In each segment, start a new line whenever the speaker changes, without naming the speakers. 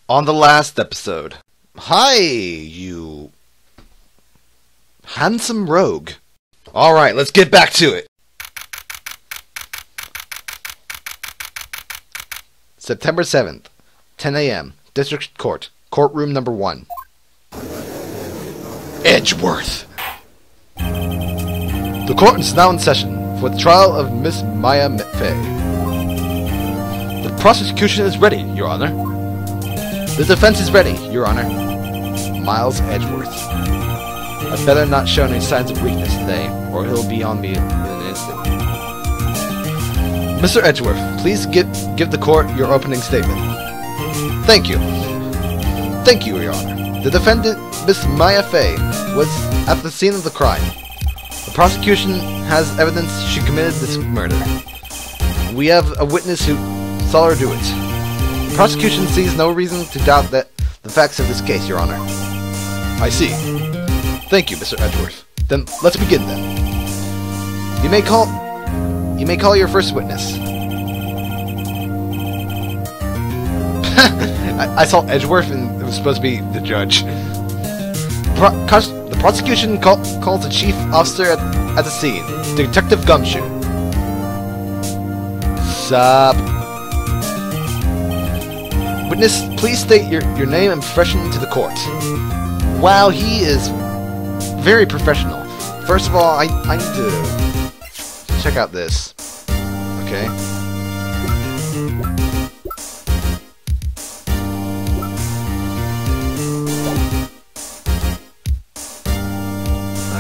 On the last episode. Hi, you handsome rogue. Alright, let's get back to it. September 7th, 10 a.m., District Court, Courtroom number 1. Edgeworth. The court is now in session for the trial of Miss Maya Fey. The prosecution is ready, Your Honor. The defense is ready, Your Honor. Miles Edgeworth. I'd better not show any signs of weakness today, or he'll be on me in an instant. Mr. Edgeworth, please give the court your opening statement. Thank you. Thank you, Your Honor. The defendant, Miss Maya Fey, was at the scene of the crime. The prosecution has evidence she committed this murder. We have a witness who saw her do it. The prosecution sees no reason to doubt the facts of this case, Your Honor. I see. Thank you, Mr. Edgeworth. Then let's begin then. You may call your first witness. I saw Edgeworth and it was supposed to be the judge. The prosecution calls the chief officer at the scene, Detective Gumshoe. Sup? Witness, please state your name and profession to the court. Wow, he is very professional. First of all, I need to check out this. Okay.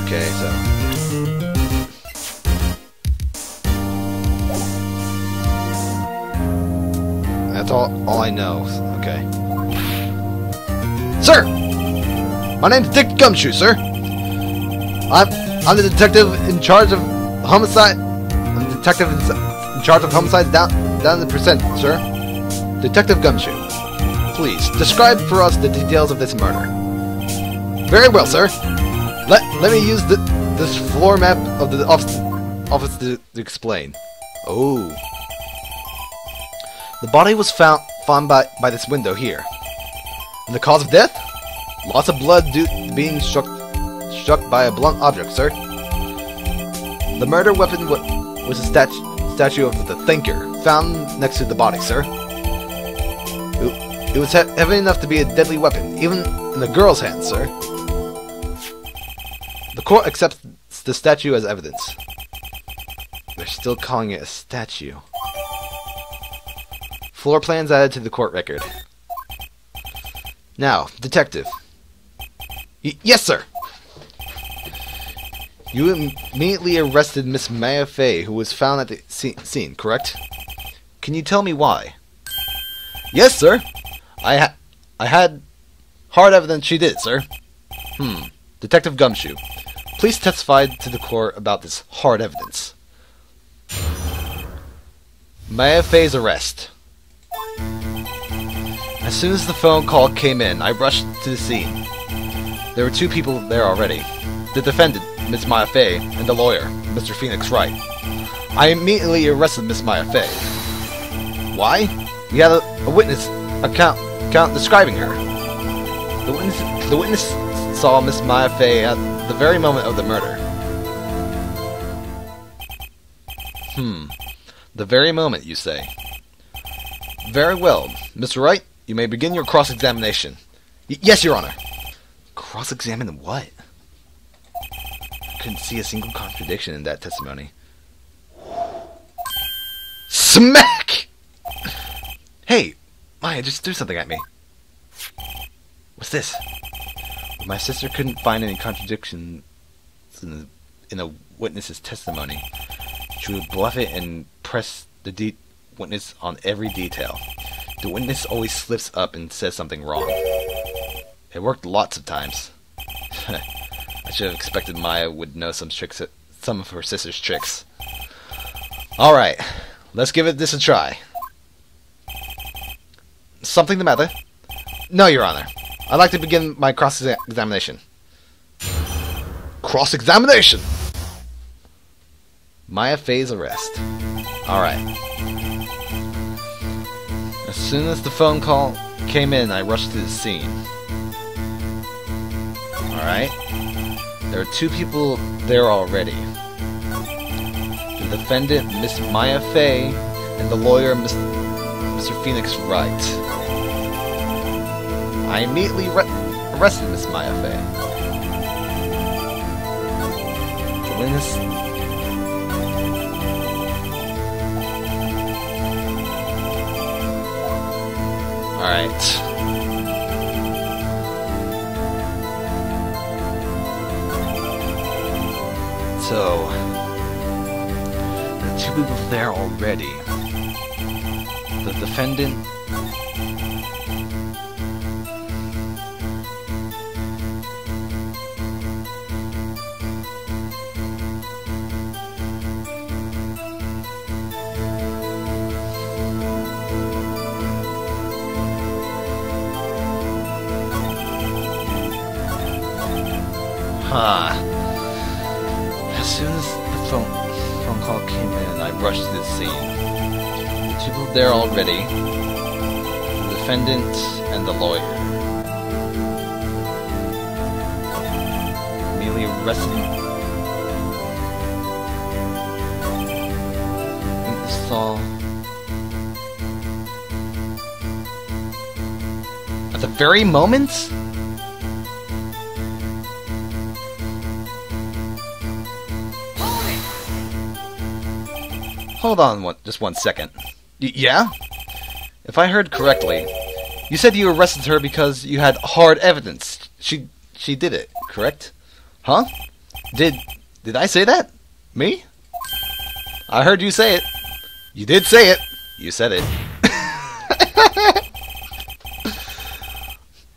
Okay, so that's all I know. Okay. Sir! My name's Dick Gumshoe, sir. I'm the detective in charge of homicide. I'm the detective in charge of homicides down the percent, sir. Detective Gumshoe, please describe for us the details of this murder. Very well, sir. Let me use this floor map of the office to explain. Oh. The body was found by this window here. And the cause of death? Lots of blood due to being struck by a blunt object, sir. The murder weapon was a statue of the Thinker, found next to the body, sir. It was heavy enough to be a deadly weapon, even in a girl's hands, sir. The court accepts the statue as evidence. They're still calling it a statue. Floor plans added to the court record. Now, detective. Yes, sir! You immediately arrested Miss Maya Fey, who was found at the scene, correct? Can you tell me why? Yes, sir! I had hard evidence she did, sir. Detective Gumshoe, please testify to the court about this hard evidence. Maya Fey's arrest. As soon as the phone call came in, I rushed to the scene. There were 2 people there already. The defendant, Miss Maya Fey, and the lawyer, Mr. Phoenix Wright. I immediately arrested Miss Maya Fey. Why? We had a witness account describing her. The witness saw Miss Maya Fey at the very moment of the murder. The very moment, you say? Very well. Mr. Wright, you may begin your cross-examination. Yes, Your Honor. Cross-examine what? I couldn't see a single contradiction in that testimony. Smack! Hey, Maya just threw something at me. What's this? My sister couldn't find any contradictions in a witness's testimony. She would bluff it and press the witness on every detail. The witness always slips up and says something wrong. It worked lots of times. I should have expected Maya would know some of her sister's tricks. Alright, let's give this a try. Something the matter? No, Your Honor. I'd like to begin my cross-examination. Cross-examination! Maya Fey's arrest. Alright. As soon as the phone call came in, I rushed to the scene. Alright. There are 2 people there already. The defendant, Miss Maya Fey, and the lawyer, Mr. Phoenix Wright. I immediately arrested Miss Maya Fey. The witness... Alright. So... there are 2 people there already. The defendant... As soon as the phone call came in, I rushed to the scene. The 2 people there already, the defendant and the lawyer. Immediately arrested him. Saw. At the very moment? Hold on just one second. Yeah? If I heard correctly, you said you arrested her because you had hard evidence. She did it, correct? Huh? Did I say that? Me? I heard you say it. You did say it. You said it.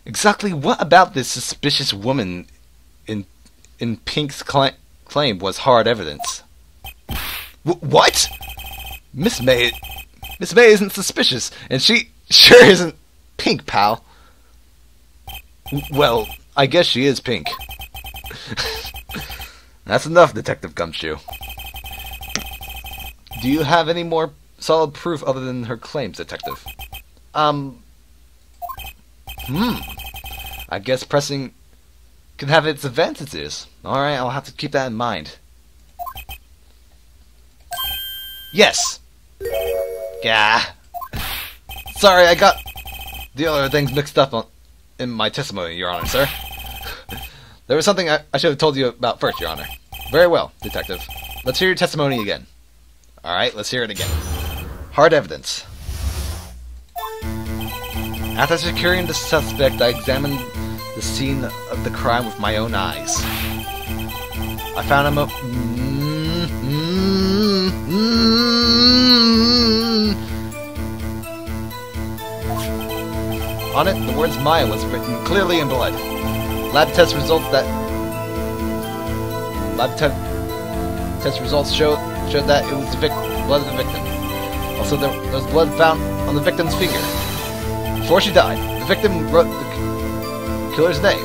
Exactly what about this suspicious woman in Pink's claim was hard evidence? What? Miss May isn't suspicious, and she sure isn't Pink, pal. Well, I guess she is Pink. That's enough, Detective Gumshoe. Do you have any more solid proof other than her claims, Detective? I guess pressing can have its advantages. Alright, I'll have to keep that in mind. Yes! Yeah. Sorry, I got the other things mixed up in my testimony, Your Honor, sir. There was something I should have told you about first, Your Honor. Very well, Detective. Let's hear your testimony again. Alright, let's hear it again. Hard evidence. After securing the suspect, I examined the scene of the crime with my own eyes. I found him on it, the words Maya was written clearly in blood. Lab test results showed that it was the blood of the victim. Also, there was blood found on the victim's finger. Before she died, the victim wrote the killer's name.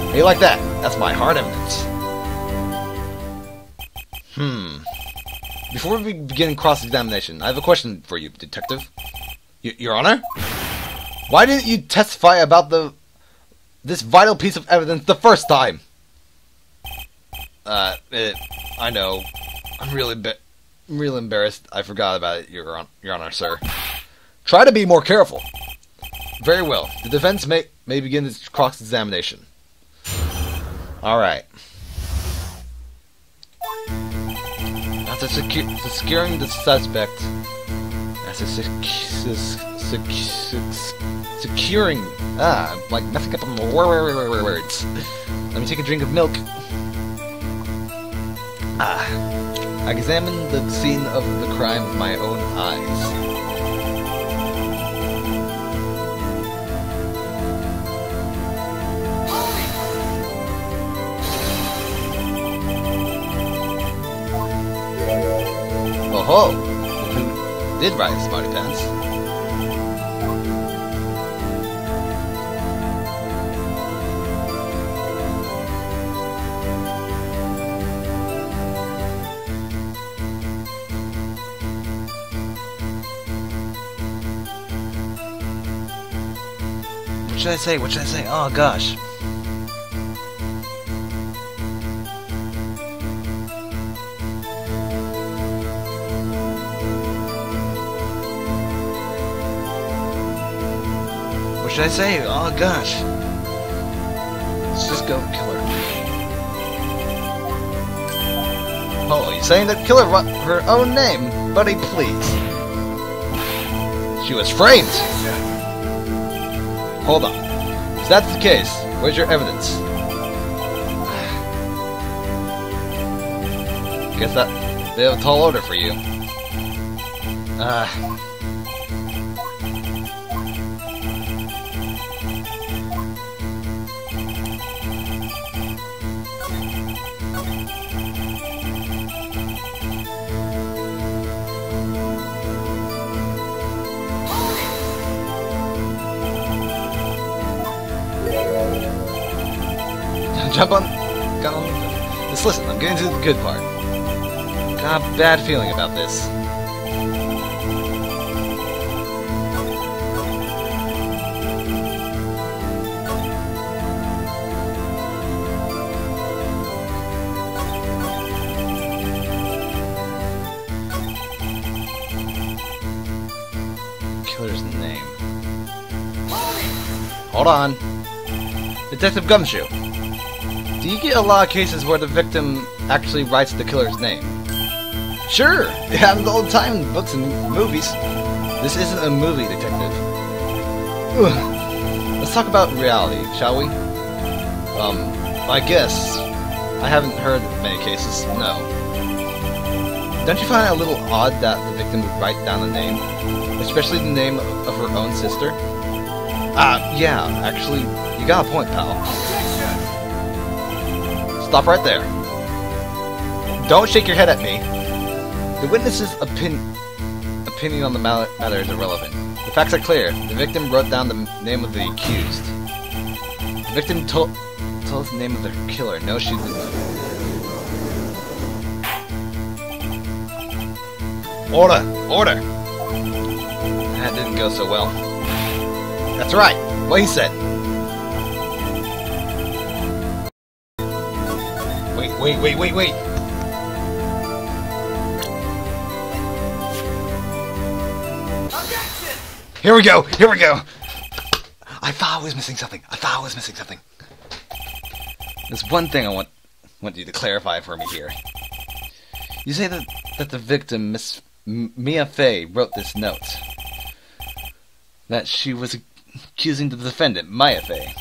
How you like that? That's my hard evidence. Before we begin cross-examination, I have a question for you, Detective. Your Honor? Why didn't you testify about this vital piece of evidence the first time? I know. I'm really embarrassed. I forgot about it, Your Honor, sir. Try to be more careful. Very well. The defense may begin its cross-examination. Alright. After securing the suspect... After securing... I'm like messing up on the words. Let me take a drink of milk. I examined the scene of the crime with my own eyes. Oh, who did ride Smarty Pants? should I say? What should I say? Oh gosh. What should I say? Oh gosh. Let's just go kill her. Oh, you're saying that kill her own name? Buddy, please. She was framed! Hold on. If that's the case, where's your evidence? Guess that they have a tall order for you. Jump on. Just listen, I'm getting to the good part. Got a bad feeling about this. Killer's name. Hold on. Detective Gumshoe. Do you get a lot of cases where the victim actually writes the killer's name? Sure! It happens all the time in books and movies. This isn't a movie, detective. Ugh. Let's talk about reality, shall we? I guess. I haven't heard of many cases, no. Don't you find it a little odd that the victim would write down a name? Especially the name of her own sister? Yeah, actually, you got a point, pal. Stop right there. Don't shake your head at me. The witness's opinion on the matter is irrelevant. The facts are clear. The victim wrote down the name of the accused. The victim told us the name of the killer. No, she didn't. Order! Order! That didn't go so well. That's right. What he said. Wait. Here we go. I thought I was missing something. There's one thing I want you to clarify for me here. You say that the victim, Miss Maya Fey, wrote this note. That she was accusing the defendant, Maya Fey.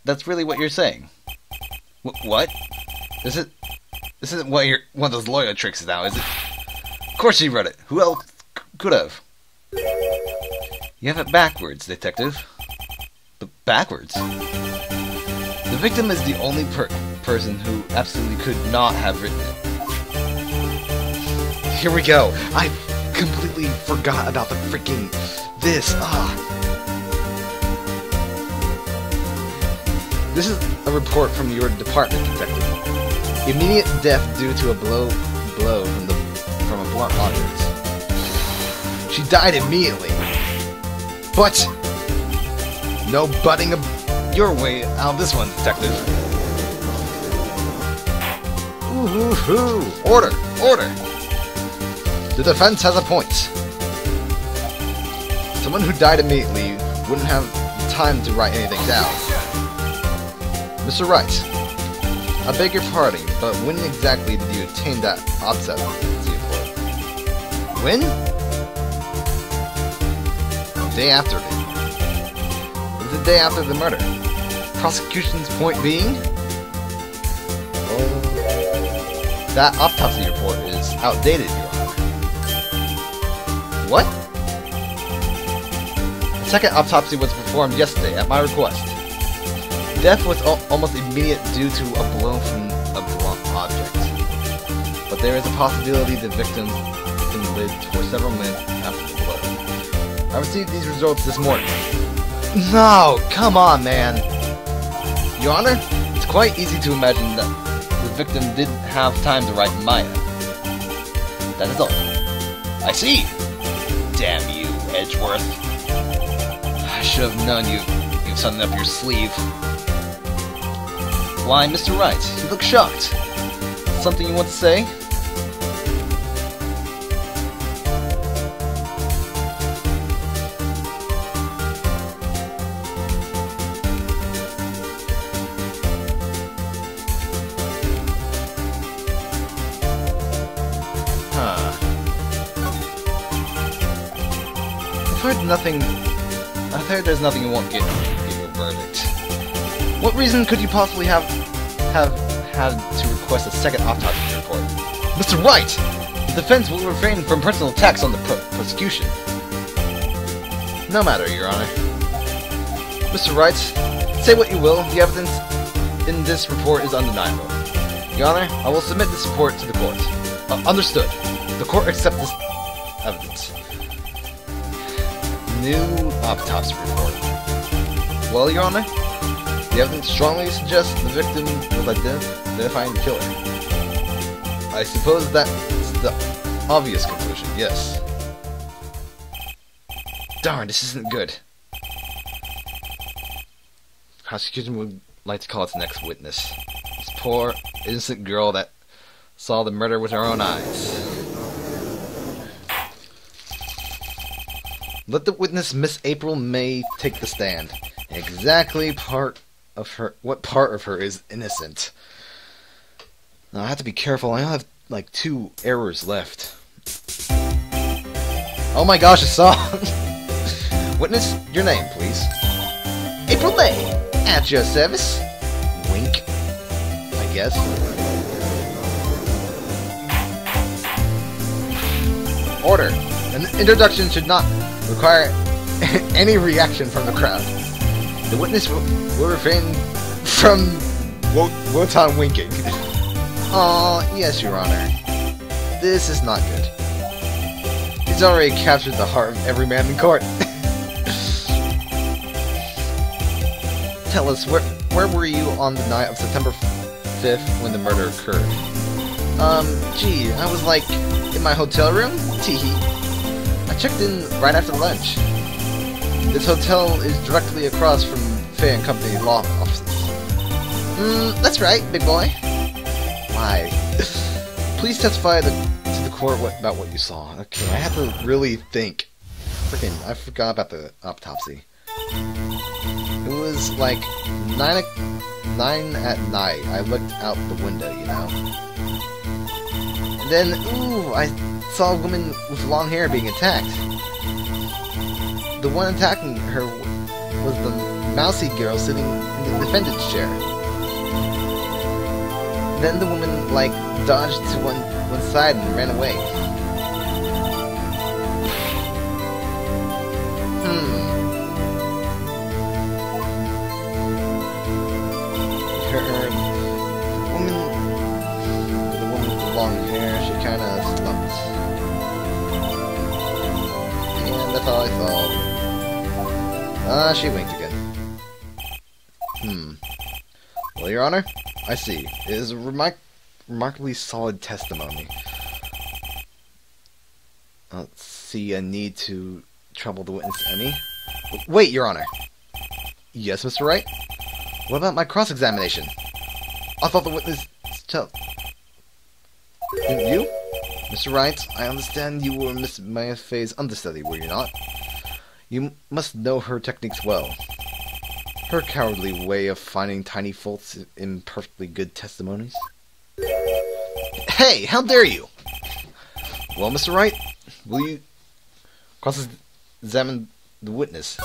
That's really what you're saying. What? This isn't one of those lawyer tricks now, is it? Of course she wrote it. Who else could have? You have it backwards, detective. But backwards? The victim is the only person who absolutely could not have written it. Here we go. I completely forgot about the freaking this. This is a report from your department, detective. Immediate death due to a blow from a blunt object. She died immediately. But no butting your way out of this one, detective. Ooh, order. The defense has a point. Someone who died immediately wouldn't have time to write anything down. Mr. Wright, I beg your pardon, but when exactly did you obtain that autopsy report? When? The day after it. It was the day after the murder. Prosecution's point being? Oh, that autopsy report is outdated, Your Honor. What? The second autopsy was performed yesterday at my request. Death was almost immediate due to a blow from a blunt object. But there is a possibility the victim lived for several minutes after the blow. I received these results this morning. No, come on, man. Your Honor, it's quite easy to imagine that the victim didn't have time to write Maya. That is all. I see. Damn you, Edgeworth. should have known you've something up your sleeve. Why, Mr. Wright, you look shocked. Something you want to say? I've heard there's nothing you won't give you a verdict. What reason could you possibly have had to request a second autopsy report? Mr. Wright! The defense will refrain from personal attacks on the prosecution. No matter, Your Honor. Mr. Wright, say what you will, the evidence in this report is undeniable. Your Honor, I will submit this report to the court. Understood. The court accepts this evidence. New autopsy report. Well, Your Honor, the evidence strongly suggests the victim was identifying the killer. I suppose that's the obvious conclusion, yes. Darn, this isn't good. Prosecution would like to call its next witness. This poor, innocent girl that saw the murder with her own eyes. Let the witness, Miss April May, take the stand. What part of her is innocent? Now, I have to be careful. I only have like 2 errors left. Oh my gosh, I saw. Witness, your name, please. April May, at your service. Wink, I guess. Order. An introduction should not require any reaction from the crowd. The witness will refrain from Wotan winking. Aw, yes, Your Honor. This is not good. He's already captured the heart of every man in court. Tell us, where were you on the night of September 5th when the murder occurred? Gee, I was like, in my hotel room? Teehee. I checked in right after lunch. This hotel is directly across from Fey and Company law offices. That's right, big boy. Why? Please testify to the court about what you saw. Okay, I have to really think. I forgot about the autopsy. It was like 9 at night. I looked out the window, you know. And then, ooh, I saw a woman with long hair being attacked. The one attacking her was the mousy girl sitting in the defendant's chair. Then the woman, like, dodged to one side and ran away. The woman with the long hair, she kinda slumped. And that's all I saw. She winked again. Well, Your Honor, I see. It is a remarkably solid testimony. I don't see a need to trouble the witness any. Wait, Your Honor. Yes, Mr. Wright? What about my cross-examination? I thought the witness... You? Mr. Wright, I understand you were Miss Maya Fey's understudy, were you not? You must know her techniques well. Her cowardly way of finding tiny faults in perfectly good testimonies. Hey, how dare you! Well, Mr. Wright, will you cross-examine the witness?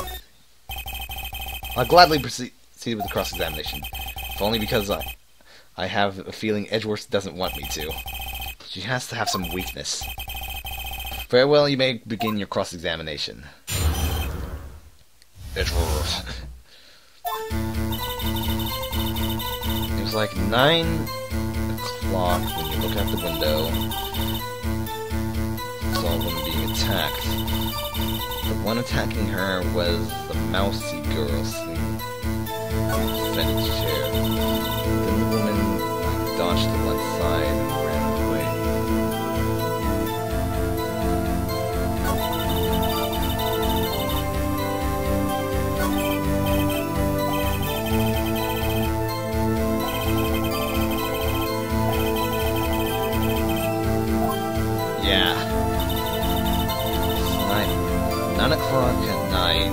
I'll gladly proceed with the cross-examination, if only because I have a feeling Edgeworth doesn't want me to. She has to have some weakness. Very well, you may begin your cross-examination. Edgeworth. It was like 9 o'clock when you look out the window. Saw a woman being attacked. The one attacking her was the mousy girl sitting in the defendant's chair. Then the woman dodged to one side and ran away. Yeah. It's 9 o'clock at night.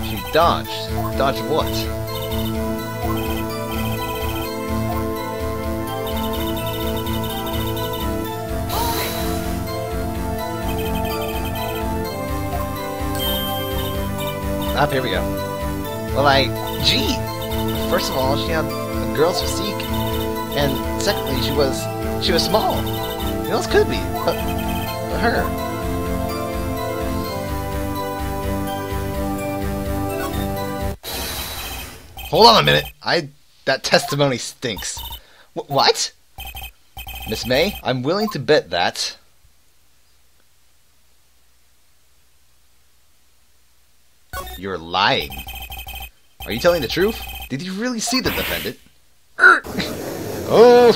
She dodged. Dodged what? Here we go. Well, gee! First of all, she had a girl's physique, and secondly, she was small. Who else could be? But her. Hold on a minute. That testimony stinks. What? Miss May, I'm willing to bet that. You're lying. Are you telling the truth? Did you really see the defendant? Oh,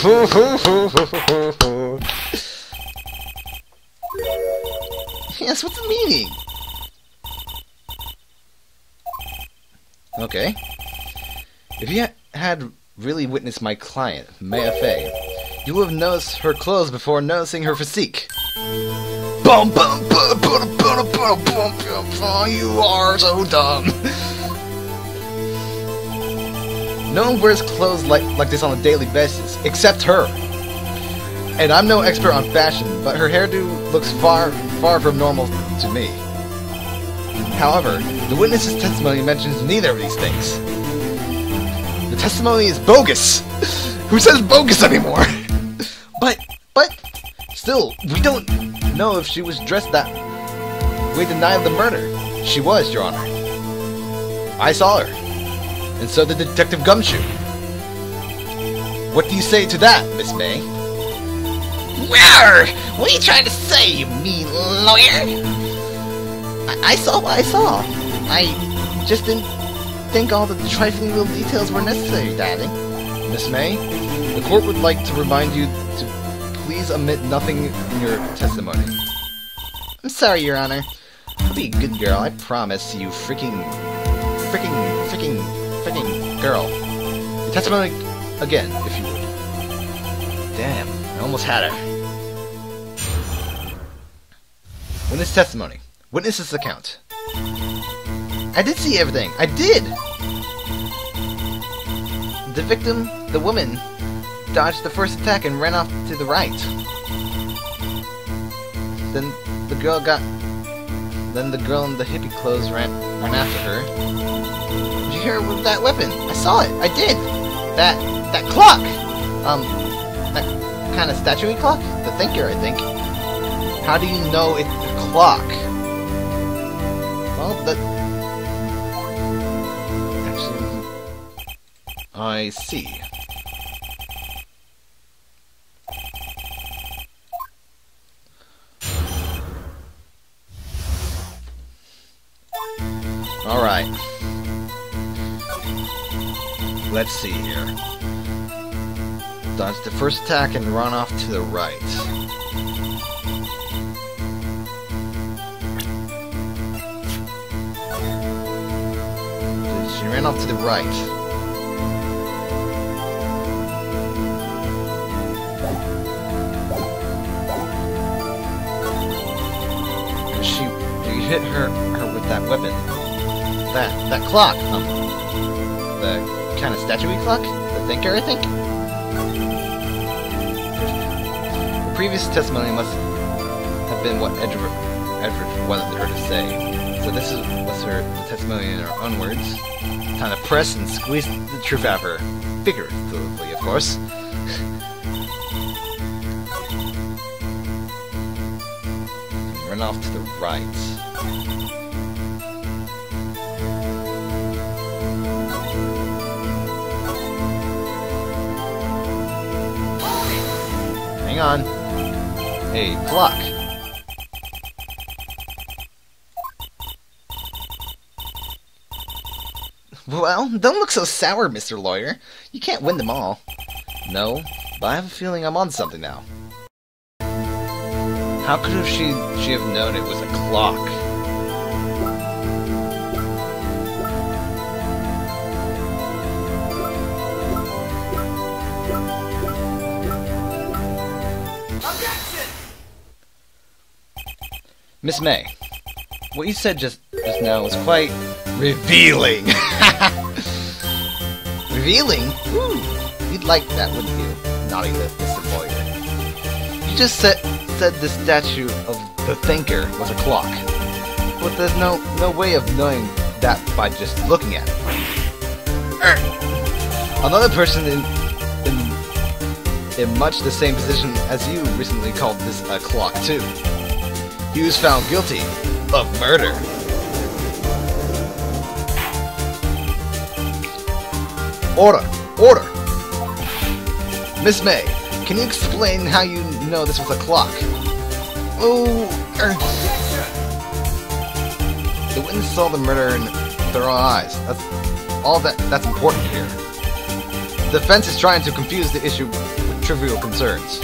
yes, what's the meaning? Okay. If you had really witnessed my client, Maya Fey, you would have noticed her clothes before noticing her physique. Bum bum bum bum bum bum bum bum. You are so dumb. No one wears clothes like this on a daily basis, except her. And I'm no expert on fashion, but her hairdo looks far from normal to me. However, the witness's testimony mentions neither of these things. The testimony is bogus. Who says bogus anymore? But still, we don't know if she was dressed that way the night of the murder. She was, Your Honor. I saw her. And so did Detective Gumshoe. What do you say to that, Miss May? Where? What are you trying to say, you mean lawyer? I saw what I saw. I just didn't think all the trifling little details were necessary, darling. Miss May, the court would like to remind you to please omit nothing in your testimony. I'm sorry, Your Honor. I'll be a good girl, I promise, you freaking girl. Your testimony again, if you would. Damn, I almost had her. Witness testimony. Witness's account. I did see everything. I did! The victim, the woman, dodged the first attack and ran off to the right. Then the girl in the hippie clothes ran after her. Did you hear her with that weapon? I saw it. I did. That clock. That kind of statue-y clock? The thinker, I think. How do you know it's a clock? Well, actually, I see. Alright. Let's see here. Dodge the first attack and run off to the right. She ran off to the right. You hit her with that weapon. That clock, the kind of statue-y clock? The thinker, I think? The previous testimony must have been what Edgeworth wanted her to say. So this was her testimony in her own words. Kind of press and squeeze the truth out of her. Figuratively, of course. Run off to the right. Hang on. Hey, clock. Well, don't look so sour, Mr. Lawyer. You can't win them all. No, but I have a feeling I'm on something now. How could have she have known it was a clock?
Objection!
Miss May, what you said just now was quite revealing. Revealing? Ooh, you'd like that, wouldn't you? Naughty little lawyer. You just said the statue of the thinker was a clock, but there's no way of knowing that by just looking at it. Another person in much the same position as you recently called this a clock too. He was found guilty of murder. Order! Order! Miss May, can you explain how you know this was a clock? Oh, the witness saw the murder in their own eyes. That's all that's important here. The defense is trying to confuse the issue with trivial concerns.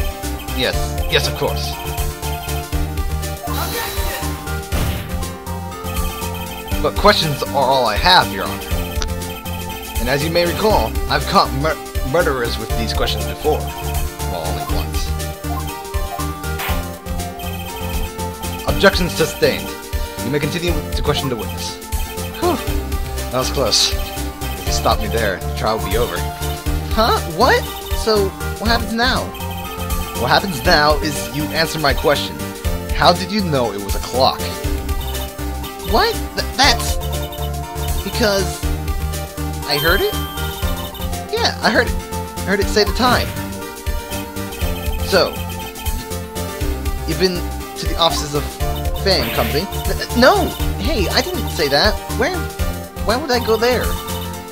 Yes, of course. But questions are all I have, Your Honor. And as you may recall, I've caught murderers with these questions before. Well, only once. Objection sustained. You may continue to question the witness. Whew. That was close. If you stopped me there, the trial would be over. Huh? What? So, what happens now? What happens now is you answer my question. How did you know it was a clock? What? That's... because... I heard it? Yeah, I heard it. I heard it say the time. So, you've been to the offices of Fey and Company? No! Hey, I didn't say that. Why would I go there?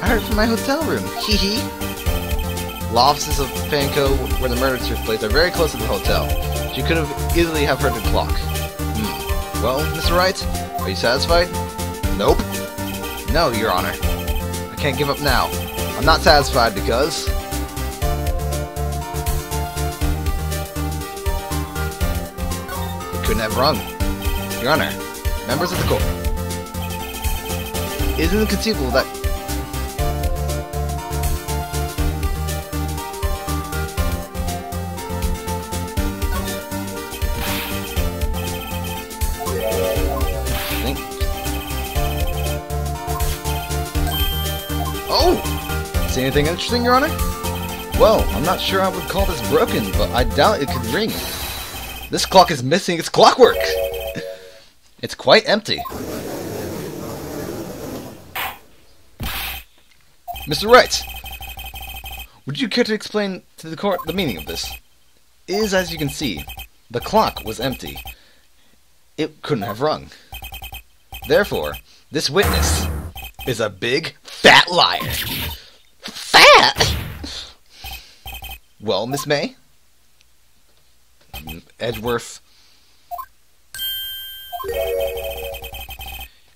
I heard it from my hotel room. Hee hee. Law offices of Fey & Co., where the murder took place, are very close to the hotel. She could have easily have heard the clock. Well, Mr. Wright, are you satisfied? Nope. No, Your Honor. I can't give up now. I'm not satisfied because... it couldn't have rung. Your Honor, members of the court, it is inconceivable that... Oh! See anything interesting, Your Honor? Well, I'm not sure I would call this broken, but I doubt it could ring. This clock is missing its clockwork! It's quite empty. Mr. Wright! Would you care to explain to the court the meaning of this? It is, as you can see, the clock was empty. It couldn't have rung. Therefore, this witness is a big, fat liar. Fat? Well, Miss May? Edgeworth.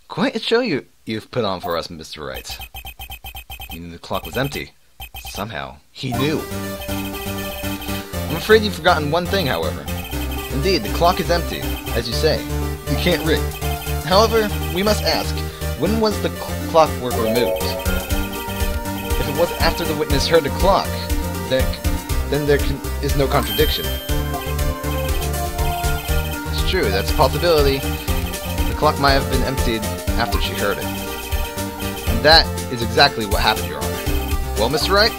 Quite a show you've put on for us, Mr. Wright. You knew the clock was empty. Somehow, he knew. I'm afraid you've forgotten one thing, however. Indeed, the clock is empty, as you say. You can't ring. However, we must ask, when was the clockwork removed? If it was after the witness heard the clock, then there is no contradiction. It's true, that's a possibility. The clock might have been emptied after she heard it. And that is exactly what happened, Your Honor. Well, Mr. Wright,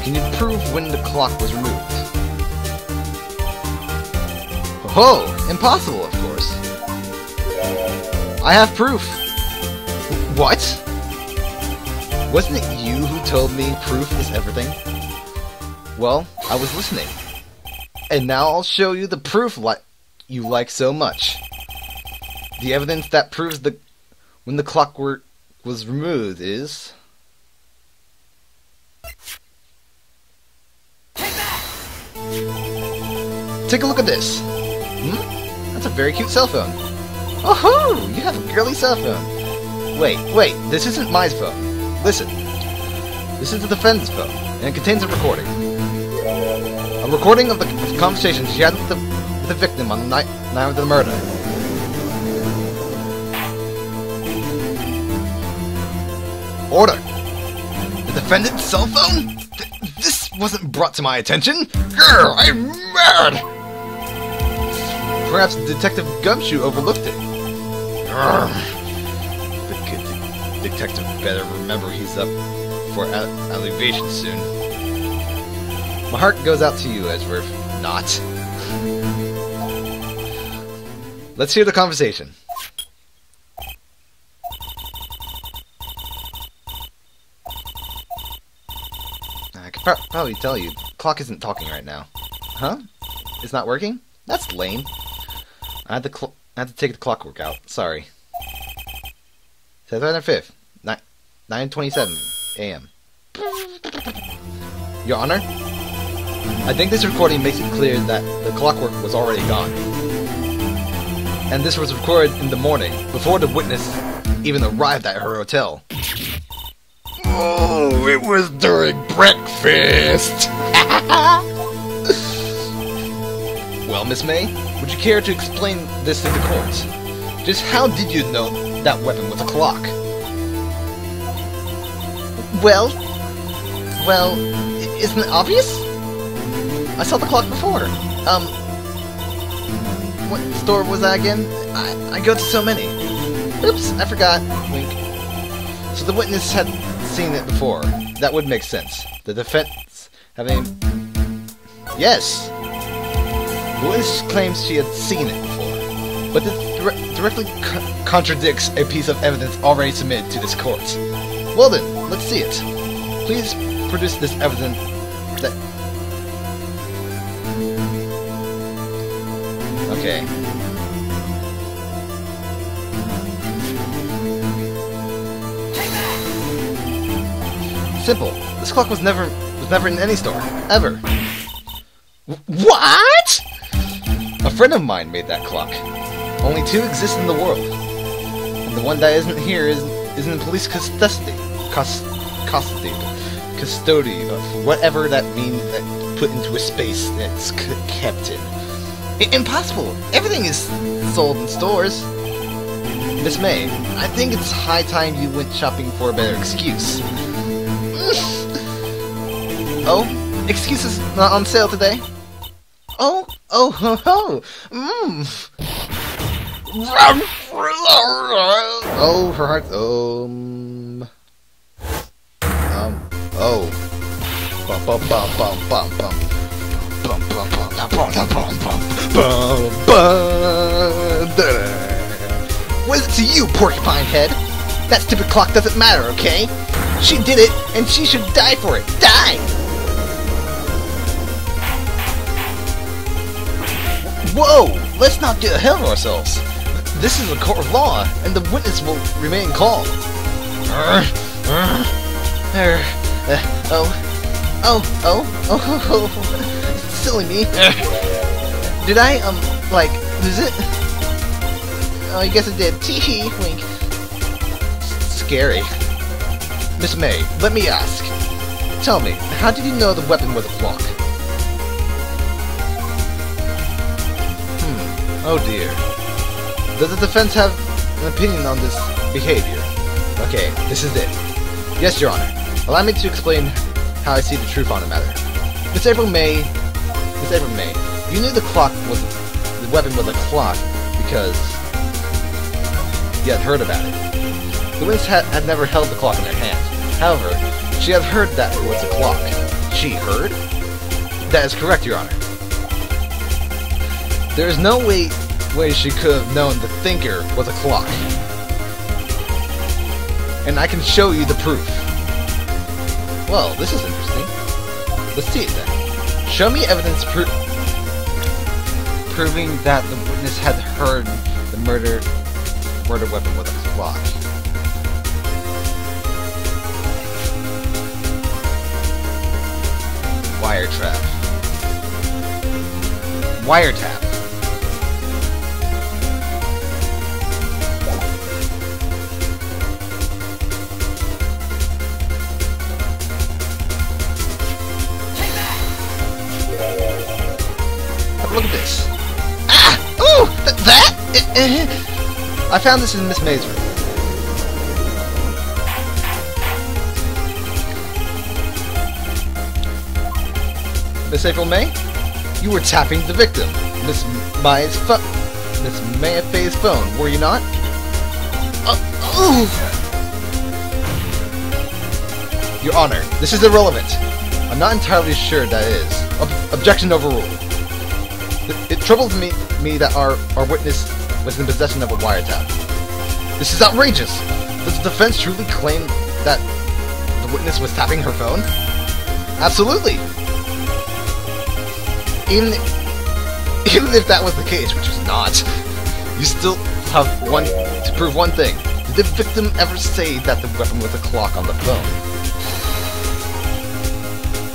can you prove when the clock was removed? Oh, impossible, of course. I have proof. What? Wasn't it you who told me proof is everything? Well, I was listening. And now I'll show you the proof you like so much. The evidence that proves when the clockwork was removed is... Take a look at this. That's a very cute cell phone. Oh-ho! You have a girly cell phone. Wait, this isn't my phone. Listen. This is the defendant's phone, and it contains a recording. A recording of the conversation she had with the the victim on the night of the murder. Order! The defendant's cell phone? This wasn't brought to my attention! Grr, I'm mad! Perhaps Detective Gumshoe overlooked it. Grr. The detective better remember he's up for elevation soon. My heart goes out to you, Edgeworth. Not. Let's hear the conversation. I could probably tell you, the clock isn't talking right now. Huh? It's not working? That's lame. I had to take the clockwork out. Sorry. September 5th, 9:27 a.m. Your Honor? I think this recording makes it clear that the clockwork was already gone. And this was recorded in the morning, before the witness even arrived at her hotel. Oh, it was during breakfast! Well, Miss May, would you care to explain this in the court? Just how did you know that weapon was a clock? Well, isn't it obvious? I saw the clock before. What store was that again? I go to so many. Oops, I forgot. Wink. So the witness had seen it before. That would make sense. The defense having... Yes! The witness claims she had seen it before, but this directly contradicts a piece of evidence already submitted to this court. Well then, let's see it. Please produce this evidence that... Okay. Simple. This clock was never in any store. Ever. What?! A friend of mine made that clock. Only two exist in the world. And the one that isn't here is in police custody. Custody of whatever that means, that put into a space that's kept in. Impossible! Everything is sold in stores. Miss May, I think it's high time you went shopping for a better excuse. Oh? Excuses not on sale today? Oh, Oh, her heart, oh. Bum bum bum bum bum bum. Bum bum bum bum bum bum bum bum. What is it to you, porcupine head? That stupid clock doesn't matter, okay? She did it, and she should die for it. Die! Whoa! Let's not get ahead of ourselves. This is a court of law, and the witness will remain calm. Silly me. Did I, lose it? Oh, I guess I did. Tee-hee, wink. Scary. Miss May, let me ask. Tell me, how did you know the weapon was a clock? Oh dear. Does the defense have an opinion on this behavior? Okay, this is it. Yes, Your Honor. Allow me to explain how I see the truth on the matter. Miss April May, you knew the weapon was a clock because you had heard about it. The witness had never held the clock in her hand. However, she had heard that it was a clock. She heard? That is correct, Your Honor. There is no way she could have known the thinker was a clock. And I can show you the proof. Well, this is interesting. Let's see it then. Show me evidence proving that the witness had heard the murder weapon was a clock. Wiretap. Look at this. I found this in Miss May's room. Miss April May? You were tapping the victim. Miss Maya Fey's phone, were you not? Your Honor, this is irrelevant. I'm not entirely sure that is. Objection overruled. It troubles me that our witness was in possession of a wiretap. This is outrageous! Does the defense truly claim that the witness was tapping her phone? Absolutely! Even if that was the case, which was not, you still have to prove one thing. Did the victim ever say that the weapon was a clock on the phone?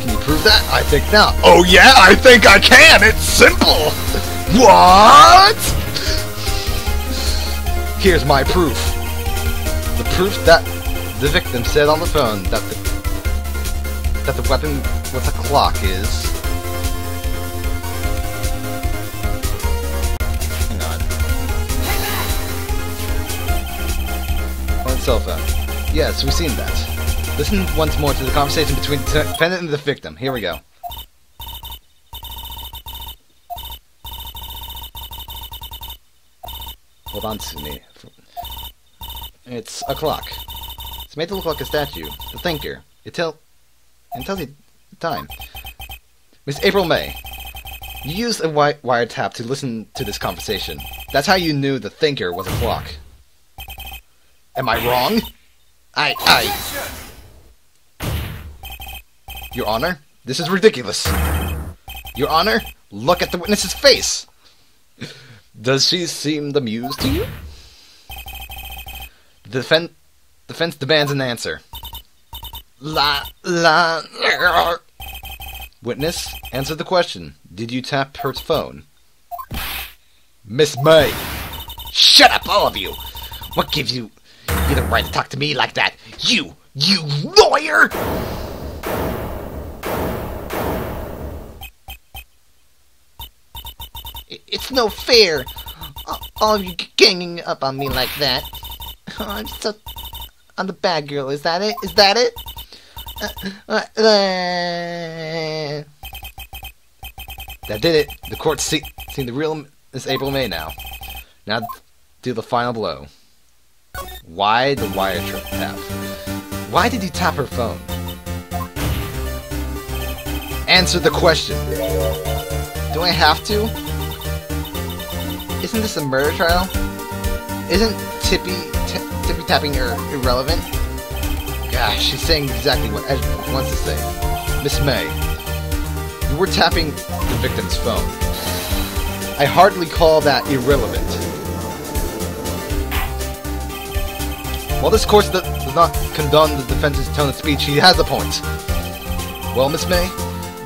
Can you prove that? I think not. Oh yeah, I think I can! It's simple! What? Here's my proof. The proof that the victim said on the phone that the weapon was a clock is... Hang on. On cell phone. Yes, we've seen that. Listen once more to the conversation between the defendant and the victim. Here we go. Hold on to me. It's a clock. It's made to look like a statue. The thinker. It tells you the time. Miss April May, you used a wiretap to listen to this conversation. That's how you knew the thinker was a clock. Am I wrong? Your Honor, this is ridiculous. Your Honor, look at the witness's face. Does she seem amused to you? The defense demands an answer. Witness, answer the question. Did you tap her phone? Miss May! Shut up, all of you! What gives you the right to talk to me like that? You lawyer! It's no fair. All of you ganging up on me like that. I'm the bad girl. Is that it? Is that it? That did it. The court's seen the real Miss April May now. Now do the final blow. Why the wire tap? Why did you tap her phone? Answer the question. Do I have to? Isn't this a murder trial? Isn't tippy tapping her irrelevant? Gosh, she's saying exactly what Edgeworth wants to say. Miss May, you were tapping the victim's phone. I hardly call that irrelevant. While this court does not condone the defense's tone of speech, he has a point. Well, Miss May,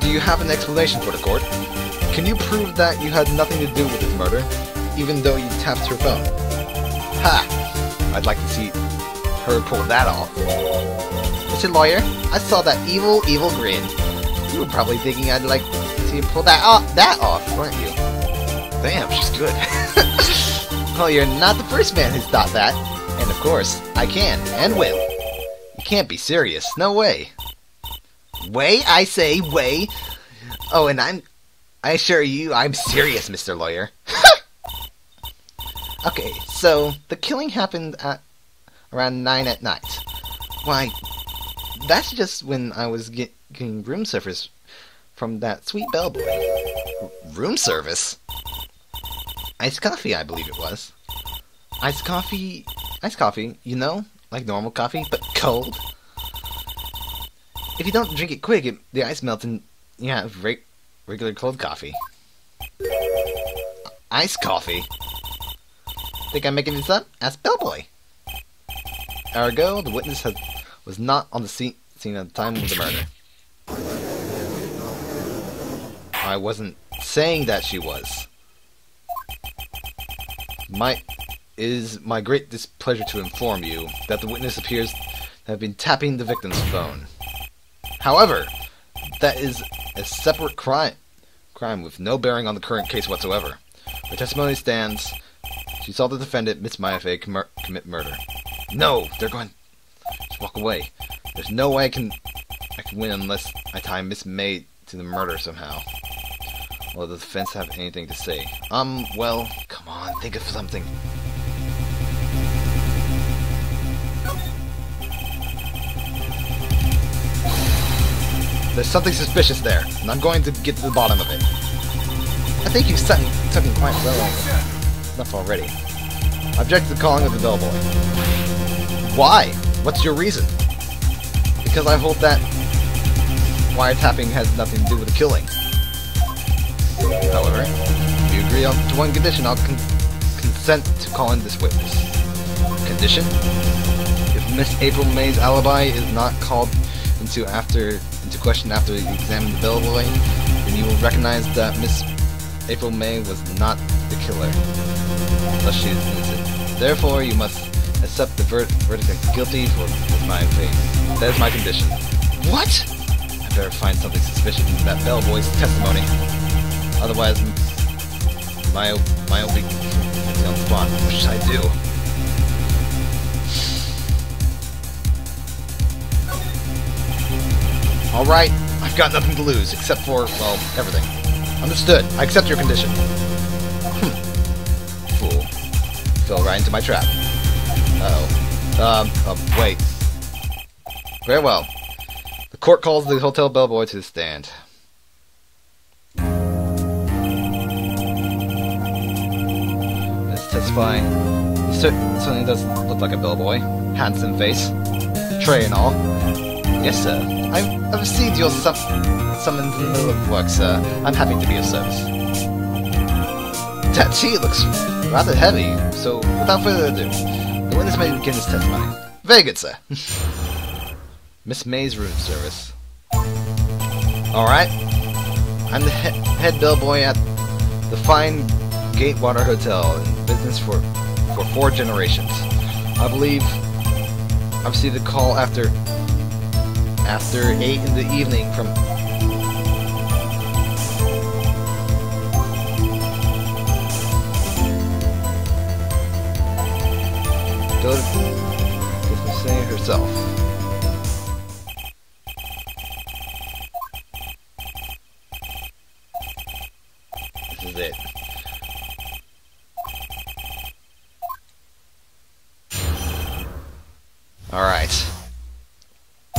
do you have an explanation for the court? Can you prove that you had nothing to do with this murder, even though you tapped her phone? Ha! I'd like to see her pull that off. Mr. Lawyer, I saw that evil grin. You were probably thinking I'd like to see you pull that off, weren't you? Damn, she's good. Well, you're not the first man who's thought that. And of course, I can, and will. You can't be serious. No way. Way? I say way. Oh, and I assure you, I'm serious, Mr. Lawyer. Okay, so the killing happened at around 9 at night. Why, that's just when I was getting room service from that sweet bellboy. Room service? Iced coffee, I believe it was. Iced coffee, you know, like normal coffee, but cold. If you don't drink it quick, the ice melts and you have regular cold coffee. Iced coffee? Think I'm making this up? Ask Bellboy. Ergo, the witness was not on the scene at the time of the murder. I wasn't saying that she was. It is my great displeasure to inform you that the witness appears to have been tapping the victim's phone. However, that is a separate crime with no bearing on the current case whatsoever. Her testimony stands, She saw the defendant, Miss Maya Fey, commit murder. No! They're going... Just walk away. There's no way I can win unless I tie Miss May to the murder somehow. Will the defense have anything to say? Well, come on, think of something. There's something suspicious there, and I'm going to get to the bottom of it. I think you've took him quite well enough already. I object to the calling of the bellboy. Why? What's your reason? Because I hold that wiretapping has nothing to do with the killing. However, if you agree to one condition, I'll consent to call in this witness. Condition? If Miss April May's alibi is not called into question after you examine the bellboy, then you will recognize that Miss April May was not the killer, thus she is innocent. Therefore, you must accept the verdict as guilty for Miss Maya Fey. That is my condition. What? I better find something suspicious in that bellboy's testimony. Otherwise, Maya will be on the spot. What should I do? Alright, I've got nothing to lose, except for, well, everything. Understood. I accept your condition. Fool. Fell right into my trap. Uh-oh. Wait. Very well. The court calls the hotel bellboy to the stand. Let's testify. He certainly does look like a bellboy. Handsome face. Tray and all. Yes, sir. I've received your summons in the middle of work, sir. I'm happy to be of service. That tea looks rather heavy, so without further ado, the witness may begin his testimony. Very good, sir. Miss May's room service. Alright. I'm the head bellboy at the fine Gatewater Hotel, in business for 4 generations. I believe I've received a call after 8 in the evening from Miss May herself. This is it. Alright. I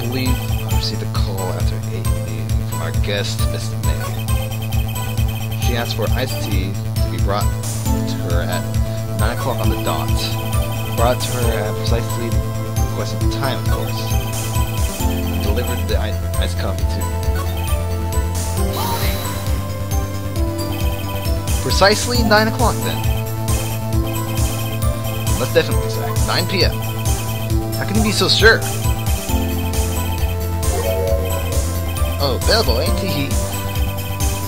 believe I received a call after 8 in the evening from our guest, Miss May. She asked for iced tea to be brought to her at 9 o'clock on the dot. Brought to her at precisely the requested time, of course. And delivered the iced coffee too. Precisely 9 o'clock then. Let's definitely say 9 p.m. How can you be so sure? Oh, bellboy, teehee.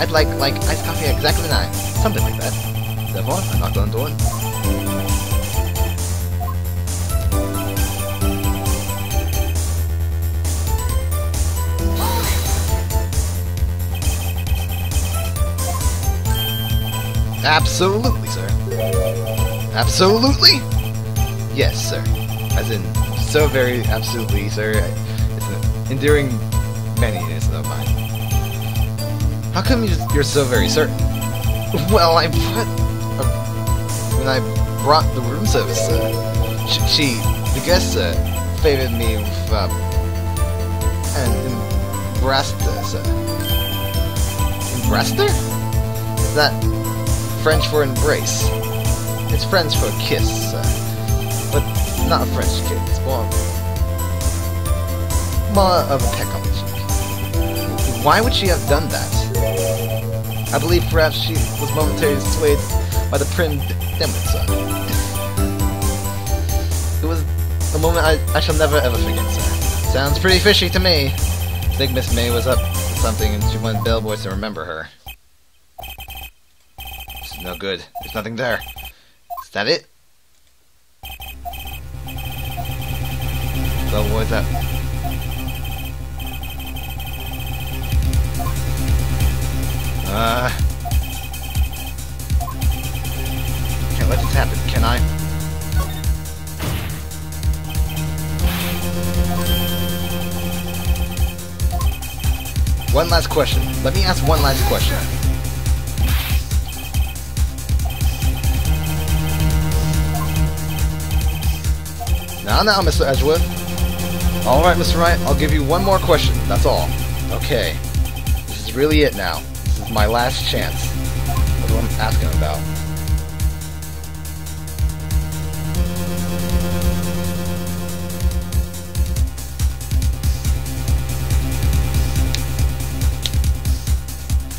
I'd like iced coffee at exactly 9. Something like that. Therefore, I knocked on the door. Absolutely, sir. Absolutely? Yes, sir. As in, so very absolutely, sir. It's an enduring manliness of mine. How come you're so very certain? Well, when I brought the room service, the guest, favored me with, and embraced her, sir. Embraced her? Is that French for embrace? It's French for kiss, sir. But not a French kiss, it's more of a peck on the cheek. Why would she have done that? I believe perhaps she was momentarily swayed by the prim dimwit, sir. It was a moment I shall never ever forget, sir. Sounds pretty fishy to me. I think Miss May was up to something and she wanted bellboys to remember her. This is no good. There's nothing there. Is that it? Bellboys up. One last question. Let me ask one last question. Now, Mr. Edgeworth. Alright, Mr. Wright, I'll give you one more question. That's all. Okay. This is really it now. This is my last chance. That's what I'm asking about.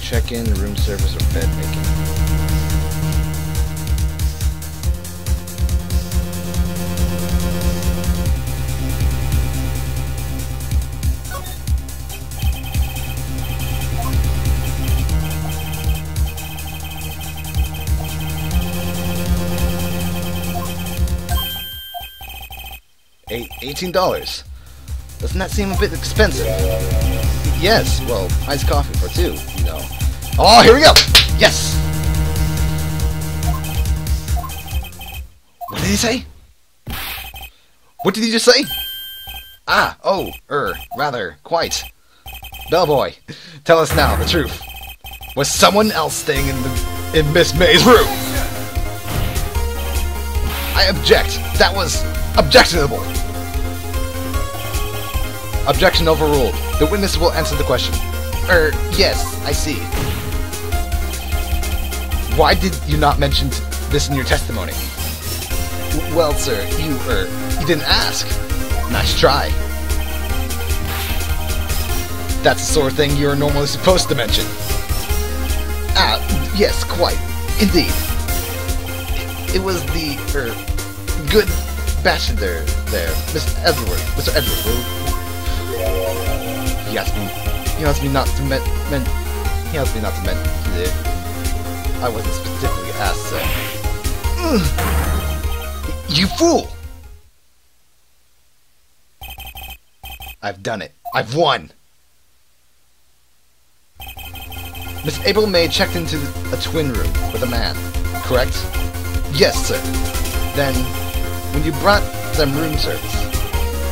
Check-in, room service, or bed making. $18. Doesn't that seem a bit expensive? Yes, well, iced coffee for two, you know. Oh, here we go! Yes! What did he say? What did he just say? Ah, oh, rather, quite. Bellboy, tell us now the truth. Was someone else staying in Miss May's room? I object. That was objectionable. Objection overruled. The witness will answer the question. Yes, I see. Why did you not mention this in your testimony? Well, sir, you didn't ask. Nice try. That's the sort of thing you're normally supposed to mention. Ah, yes, quite. Indeed. It was the, good bachelor there, Mr. Edgeworth. He asked me not to mention it. I wasn't specifically asked, so. You fool! I've done it. I've won! Miss April May checked into a twin room with a man, correct? Yes, sir. Then, when you brought them room service,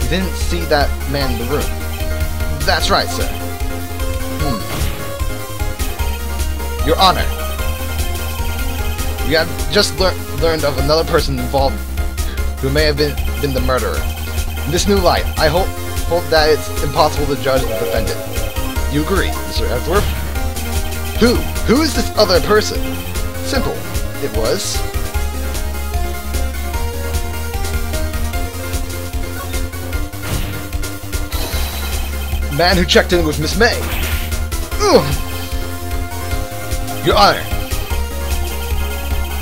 you didn't see that man in the room. That's right, sir. Your Honor, we have just learned of another person involved who may have been the murderer. In this new light, I hope that it's impossible to judge the defendant. You agree, Mr. Edgeworth? Who? Who is this other person? Simple. It was... man who checked in with Miss May. Ugh. Your Honor,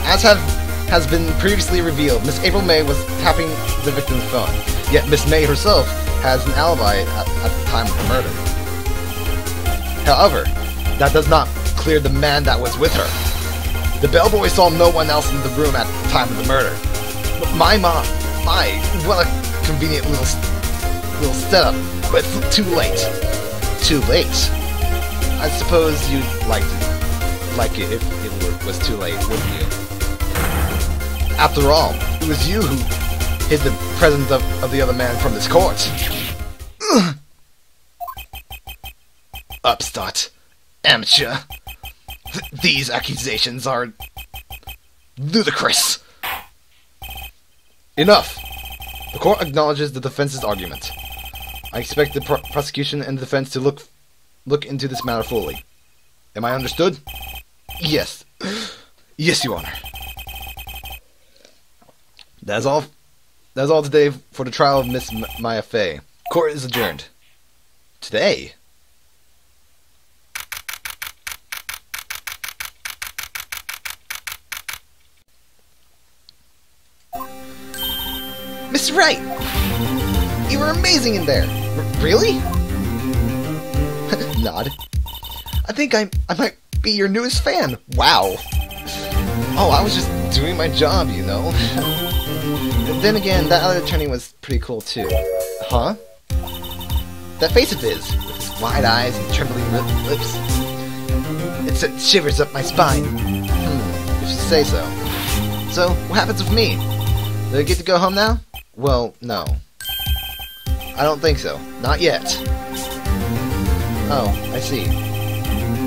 as has been previously revealed, Miss April May was tapping the victim's phone, yet Miss May herself has an alibi at the time of the murder. However, that does not clear the man that was with her. The bellboy saw no one else in the room at the time of the murder. But my, what a convenient little setup, but it's too late. Too late? I suppose you'd like it if it was too late, wouldn't you? After all, it was you who hid the presence of the other man from this court. Ugh. Upstart. Amateur. These accusations are... ludicrous. Enough! The court acknowledges the defense's argument. I expect the prosecution and the defense to look into this matter fully. Am I understood? Yes. Yes, Your Honor. That's all today for the trial of Miss Maya Fey. Court is adjourned. Today? Miss Wright! You were amazing in there! Really? Nod. I think I might be your newest fan. Wow. Oh, I was just doing my job, you know. But then again, that other attorney was pretty cool too. Huh? That face of his, with his wide eyes and trembling lips. It sent shivers up my spine. If you say so. So, what happens with me? Do I get to go home now? Well, no. I don't think so. Not yet. Oh, I see.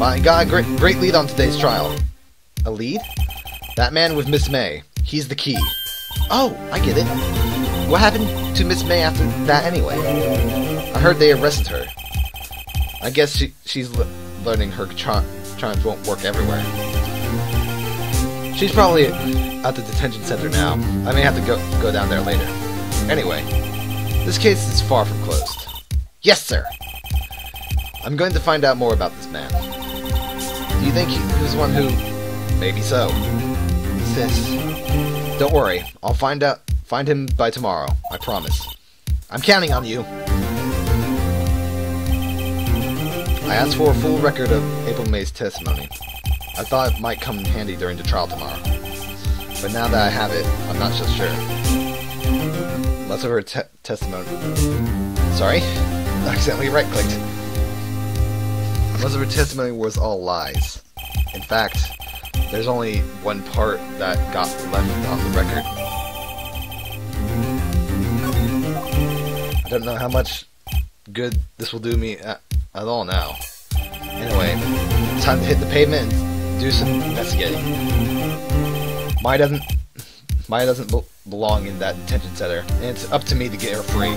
I got a great lead on today's trial. A lead? That man with Miss May. He's the key. Oh, I get it. What happened to Miss May after that anyway? I heard they arrested her. I guess she's learning her charms won't work everywhere. She's probably at the detention center now. I may have to go down there later. Anyway, this case is far from closed. Yes, sir! I'm going to find out more about this man. Do you think he was one who... Maybe so. Sis. Don't worry. I'll find him by tomorrow. I promise. I'm counting on you. I asked for a full record of April May's testimony. I thought it might come in handy during the trial tomorrow. But now that I have it, I'm not so sure. Most of her testimony... Sorry? I accidentally right-clicked. Most of her testimony was all lies. In fact, there's only one part that got left on the record. I don't know how much good this will do me at all now. Anyway, it's time to hit the pavement and do some investigating. Maya doesn't belong in that detention center, and it's up to me to get her free.